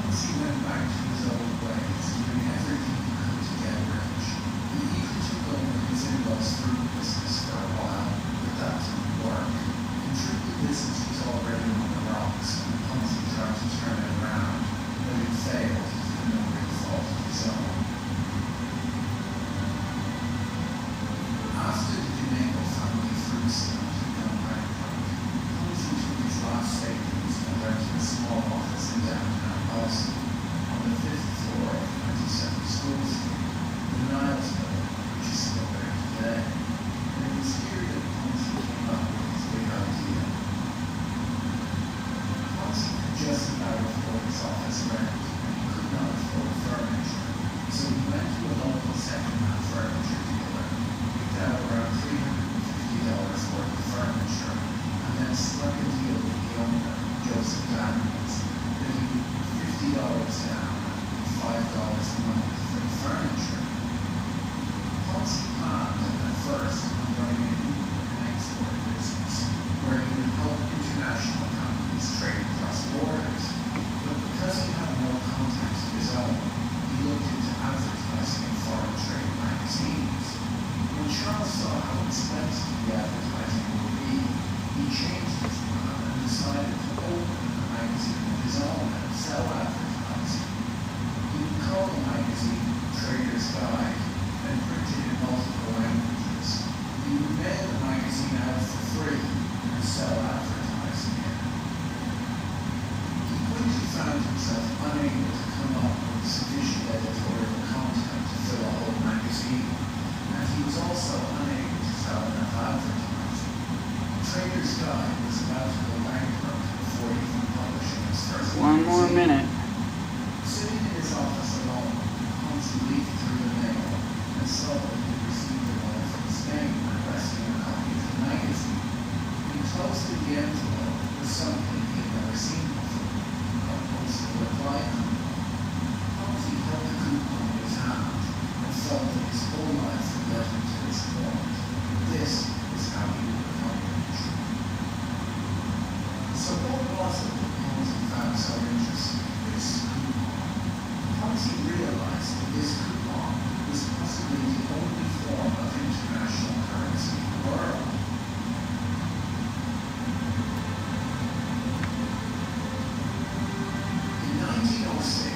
Once he went back to his old ways, doing everything he could to get rich. He even took over his in-laws' fruit business for a while, but that didn't work. In truth, the business was already on the rocks, and Ponzi tried to turn it around, but it failed through no real fault of his own. After the Domingo family fruit stand had gone bankrupt, Ponzi took his last savings and rented a small office in downtown Boston, on the 5th floor of 27 School Street, the Niles Building, which is still there today. And it was here that Ponzi came up with his big idea. Ponzi could just about afford his office rent, and he could not afford furniture, so he went to a local second-hand furniture dealer, picked out around $350 worth of furniture, and then struck a deal with the owner, Joseph Daniels, that he would put $50 down and $5 a month for the furniture. Ponzi planned at first on running an import and export business, where he would help international companies trade across borders. But because he had no contacts of his own, he looked into advertising in foreign trade magazines. When Charles saw how expensive the advertising would be, he changed his plan and decided to open a magazine of his own and sell advertising. He would call the magazine Trader's Guide and print it in multiple languages. He would mail the magazine out for free and sell advertising in it. He quickly found himself unable to come up with sufficient editorial content to fill a whole magazine, and he was also unable to sell enough advertising. Trader's Guide was about to go bankrupt before even publishing its first One more magazine. minute. Sitting in his office alone, Ponzi leafed through the mail and saw that he had received a letter from Spain requesting a copy of the magazine. Enclosed in the envelope was something he had never seen before, a postal reply coupon. Ponzi held the coupon in his hand and felt that his whole life had led him to this point. This is how he would become rich. So what was it that Ponzi found so interesting in this coupon? Ponzi realized that this coupon was possibly the only form of international currency in the world. In 1906,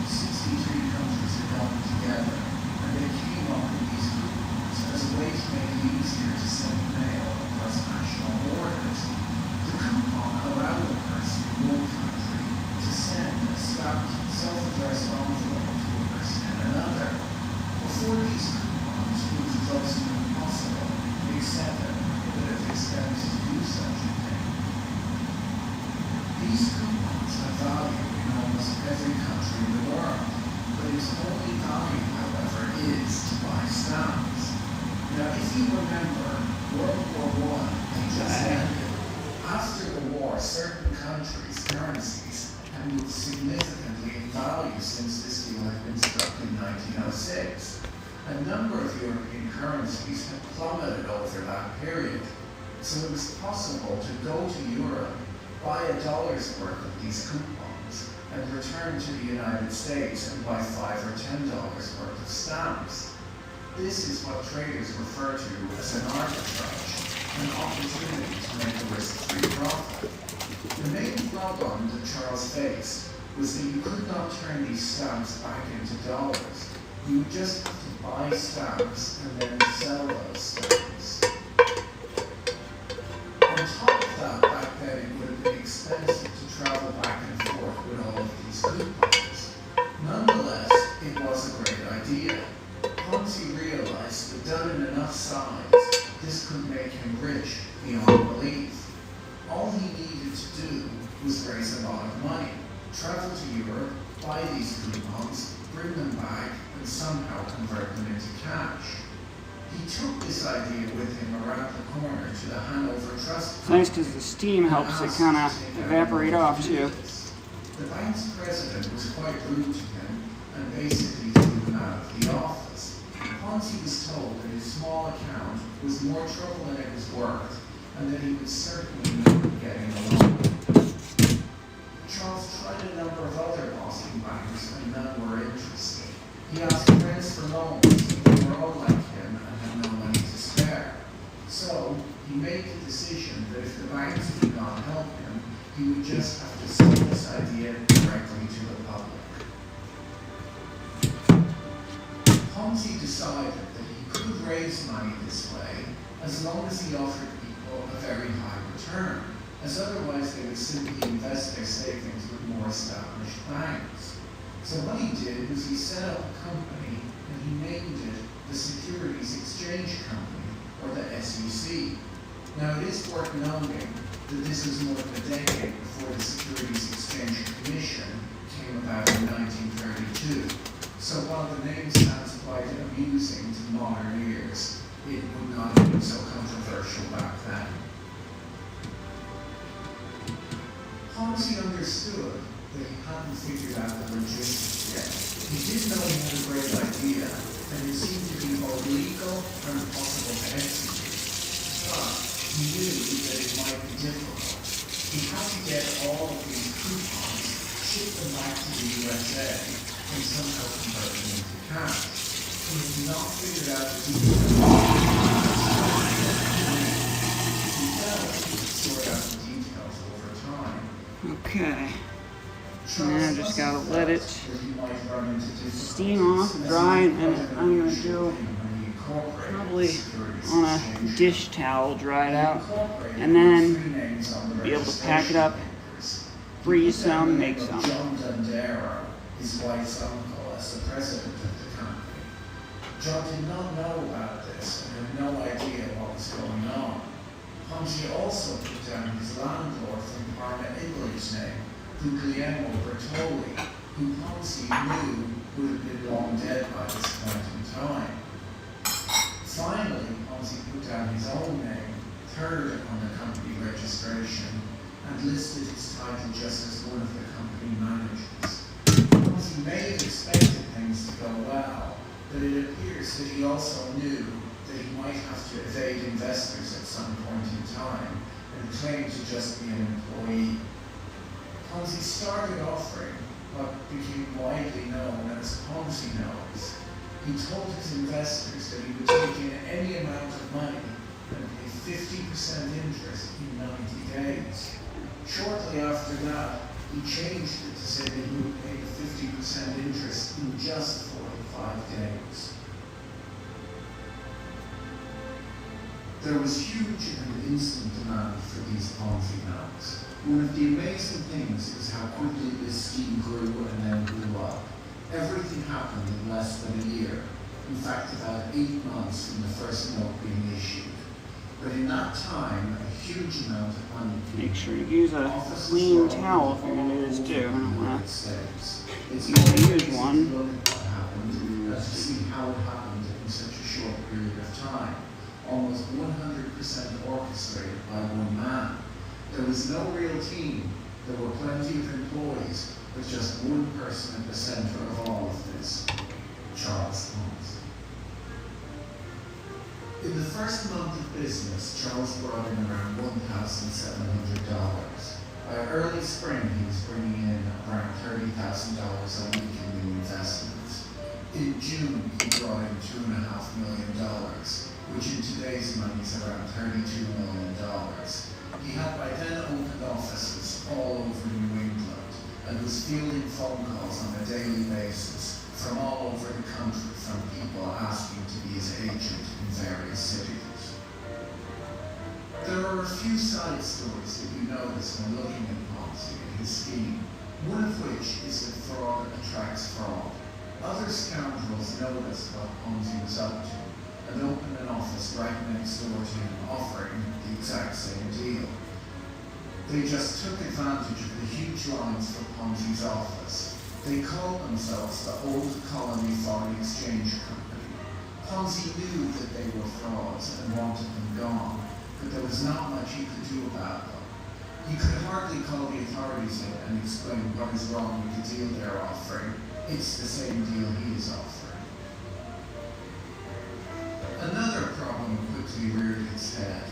63 countries had gotten together, and they came up with these coupons as a way to make it easier to send mail across national borders. The coupon allowed a person in one country to send a stamped, self-addressed envelope to a person in another. Before these coupons, it was close to impossible, except at prohibitive expense to do such a thing. These coupons have value in almost every country in the world, but its only value, however, is to buy stamps. Now, if you remember, World War I had just ended. After the war, certain countries' currencies had moved significantly in value since this deal had been struck in 1906. A number of European currencies had plummeted over that period, so it was possible to go to Europe, buy $1 worth of these coupons, and return to the United States and buy $5 or $10 worth of stamps. This is what traders refer to as an arbitrage, an opportunity to make a risk-free profit. The main problem that Charles faced was that you could not turn these stamps back into dollars. You would just have to buy stamps and then sell those stamps. On top of that, back then it would have been expensive was raise a lot of money, travel to Europe, buy these coupons, bring them back, and somehow convert them into cash. He took this idea with him around the corner to the Hanover Trust. It's nice because the steam helps it kind of evaporate off too. The bank's president was quite rude to him and basically threw him out of the office. Once he was told that his small account was more trouble than it was worth, and that he would certainly not be getting along. Charles tried a number of other Boston banks, and none were interested. He asked friends for loans, but they were all like him and had no money to spare. So he made the decision that if the banks did not help him, he would just have to sell this idea directly to the public. Ponzi decided that he could raise money this way as long as he offered people a very high return, as otherwise they would simply invest their savings with more established banks. So what he did was he set up a company and he named it the Securities Exchange Company, or the SEC. Now it is worth noting that this was more than a decade before the Securities Exchange Commission came about in 1932. So while the name sounds quite amusing to modern ears, it would not have been so controversial back then. Ponzi understood that he hadn't figured out the logistics yet. He did know he had a great idea, and it seemed to be both legal and possible to execute. But he knew that it might be difficult. He had to get all of these coupons, ship them back to the USA, and somehow convert them into cash. He had not figured out the details. He felt he could sort out the details over time. Okay. Now just gotta let it steam off and dry, and then I'm gonna do probably on a dish towel, dry it out, and then be able to pack it up, freeze some, make some. John Dondero, his wife's uncle, as the president of the company. John did not know about this and had no idea what was going on. Ponzi also put down his landlord from Parma, Italy's name, Guglielmo Bertoli, who Ponzi knew would have been long dead by this point in time. Finally, Ponzi put down his own name, third on the company registration, and listed his title just as one of the company managers. Ponzi may have expected things to go well, but it appears that he also knew that he might have to evade investors at some point in time and claim to just be an employee. Ponzi started offering what became widely known as Ponzi notes. He told his investors that he would take in any amount of money and pay 50% interest in 90 days. Shortly after that, he changed it to say that he would pay 50% interest in just 45 days. There was huge and instant demand for these Ponzi notes. One of the amazing things is how quickly this scheme grew and then blew up. Everything happened in less than a year. In fact, about 8 months from the first note being issued. But in that time, a huge amount of money came. Make sure you use a clean towel if you're going to do this too. I don't want to It's use one. Look at what happened, to see how it happened in such a short period of time. Almost 100% orchestrated by one man. There was no real team. There were plenty of employees, but just one person at the center of all of this, Charles Ponzi. In the first month of business, Charles brought in around $1,700. By early spring, he was bringing in around $30,000 a week in new investments. In June, he brought in $2.5 million, which in today's money is around $32 million. He had by then opened offices all over New England and was fielding phone calls on a daily basis from all over the country from people asking to be his agent in various cities. There are a few side stories that you notice when looking at Ponzi and his scheme, one of which is that fraud attracts fraud. Other scoundrels noticed what Ponzi was up to and opened an office right next door to him offering the exact same deal. They just took advantage of the huge lines for Ponzi's office. They called themselves the Old Colony Foreign Exchange Company. Ponzi knew that they were frauds and wanted them gone, but there was not much he could do about them. He could hardly call the authorities in and explain what is wrong with the deal they're offering. It's the same deal he is offering. Another problem quickly reared its head.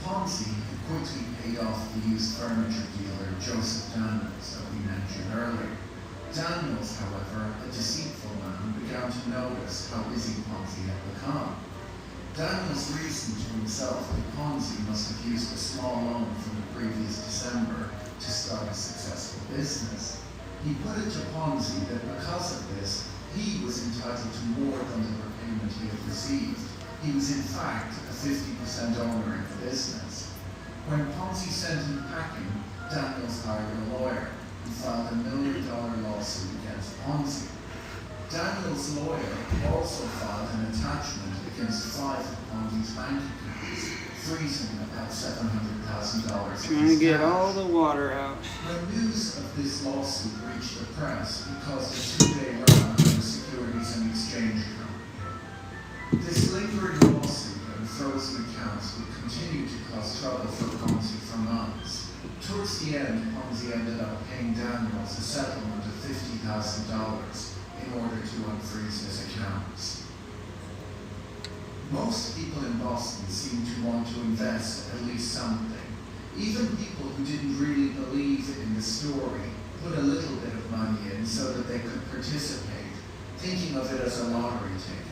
Ponzi had quickly paid off the used furniture dealer Joseph Daniels that we mentioned earlier. Daniels, however, a deceitful man, began to notice how busy Ponzi had become. Daniels reasoned to himself that Ponzi must have used a small loan from the previous December to start a successful business. He put it to Ponzi that because of this, he was entitled to more than the repayment he had received. He was in fact a 50% owner in the business. When Ponzi sent him packing, Daniels hired a lawyer and filed a $1 million lawsuit against Ponzi. Daniels' lawyer also filed an attachment against 5 of Ponzi's bank accounts, freezing about $700,000. Trying to get all the water out. When news of this lawsuit reached the press, it caused a 2-day run on the Securities and Exchange Company. This lingering lawsuit and frozen accounts would continue to cause trouble for Ponzi for months. Towards the end, Ponzi ended up paying Daniels a settlement of $50,000 in order to unfreeze his accounts. Most people in Boston seemed to want to invest at least something. Even people who didn't really believe in the story put a little bit of money in so that they could participate, thinking of it as a lottery ticket.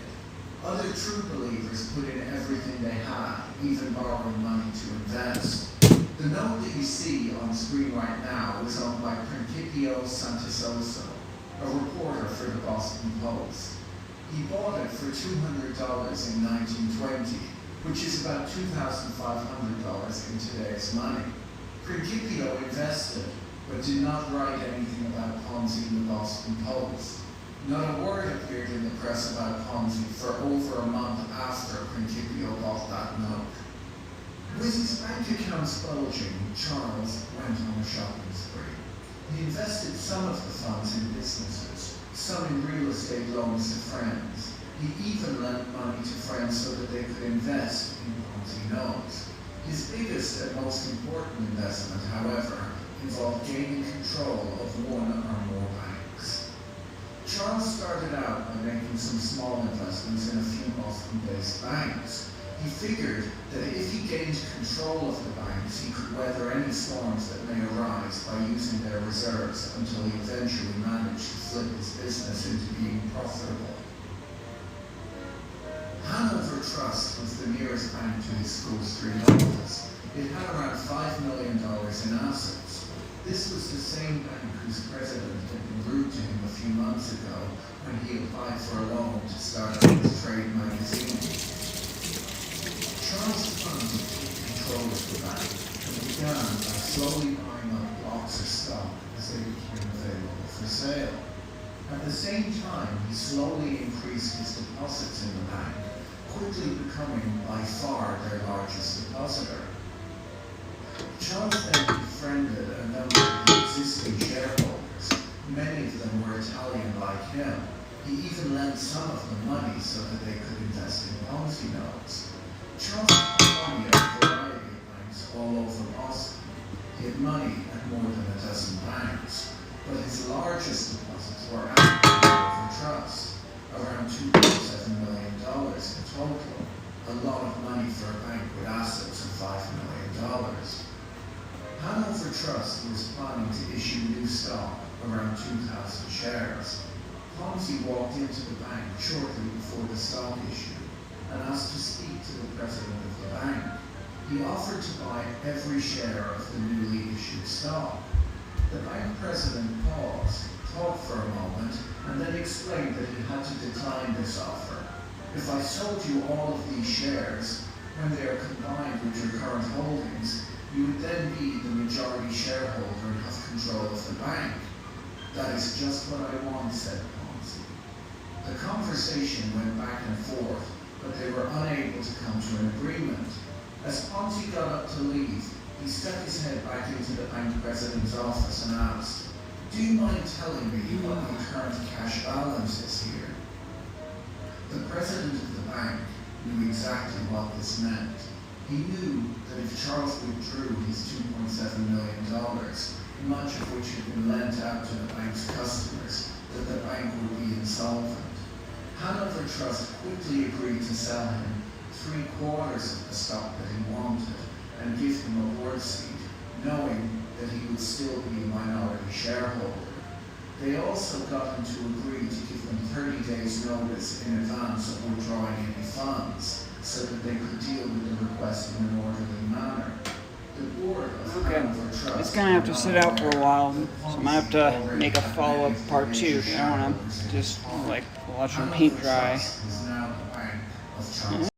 Other true believers put in everything they had, even borrowing money to invest. The note that you see on screen right now is owned by Principio Santasoso, a reporter for the Boston Post. He bought it for $200 in 1920, which is about $2,500 in today's money. Principio invested, but did not write anything about Ponzi in the Boston Post. Not a word appeared in the press about Ponzi for over a month after Principio bought that note. With his bank accounts bulging, Charles went on a shopping spree. He invested some of the funds in businesses, some in real estate loans to friends. He even lent money to friends so that they could invest in Ponzi notes. His biggest and most important investment, however, involved gaining control of one or more banks. Charles started out by making some small investments in a few Boston-based banks. He figured that if he gained control of the banks, he could weather any storms that may arise by using their reserves until he eventually managed to flip his business into being profitable. Hanover Trust was the nearest bank to his School Street office. It had around $5 million in assets. This was the same bank whose president had been rude to him a few months ago when he applied for a loan to start up his trade magazine. Charles Fund took control of the bank and began by slowly buying up blocks of stock as they became available for sale. At the same time, he slowly increased his deposits in the bank, quickly becoming by far their largest depositor. Charles then befriended a number of the existing shareholders. Many of them were Italian like him. He even lent some of them money so that they could invest in Ponzi notes. Charles had money at a variety of banks all over Boston. He had money at more than a dozen banks, but his largest deposits were at Hanover Trust, around $2.7 million in total, a lot of money for a bank with assets of $5 million. Hanover Trust was planning to issue new stock, around 2,000 shares. Ponzi walked into the bank shortly before the stock issue and asked to speak to the president of the bank. He offered to buy every share of the newly issued stock. The bank president paused, thought for a moment, and then explained that he had to decline this offer. If I sold you all of these shares, when they are combined with your current holdings, you would then be the majority shareholder and have control of the bank. That is just what I want, said Ponzi. The conversation went back and forth, but they were unable to come to an agreement. As Ponzi got up to leave, He stuck his head back into the bank president's office and asked, "Do you mind telling me what the current cash balance is here?" The president of the bank knew exactly what this meant. He knew that if Charles withdrew his $2.7 million, much of which had been lent out to the bank's customers, that the bank would be insolvent. Hanover Trust quickly agreed to sell him 3/4 of the stock that he wanted and give him a board seat, knowing that he would still be a minority shareholder. They also got him to agree to give them 30 days notice in advance of withdrawing any funds, so that they could deal with the request in an orderly manner. The board of Okay. Hanover Trust... It's gonna have to sit out for a while, so I'm gonna have to make a follow-up part 2. I don't wanna just like watch them paint dry. Is now the bank of Charles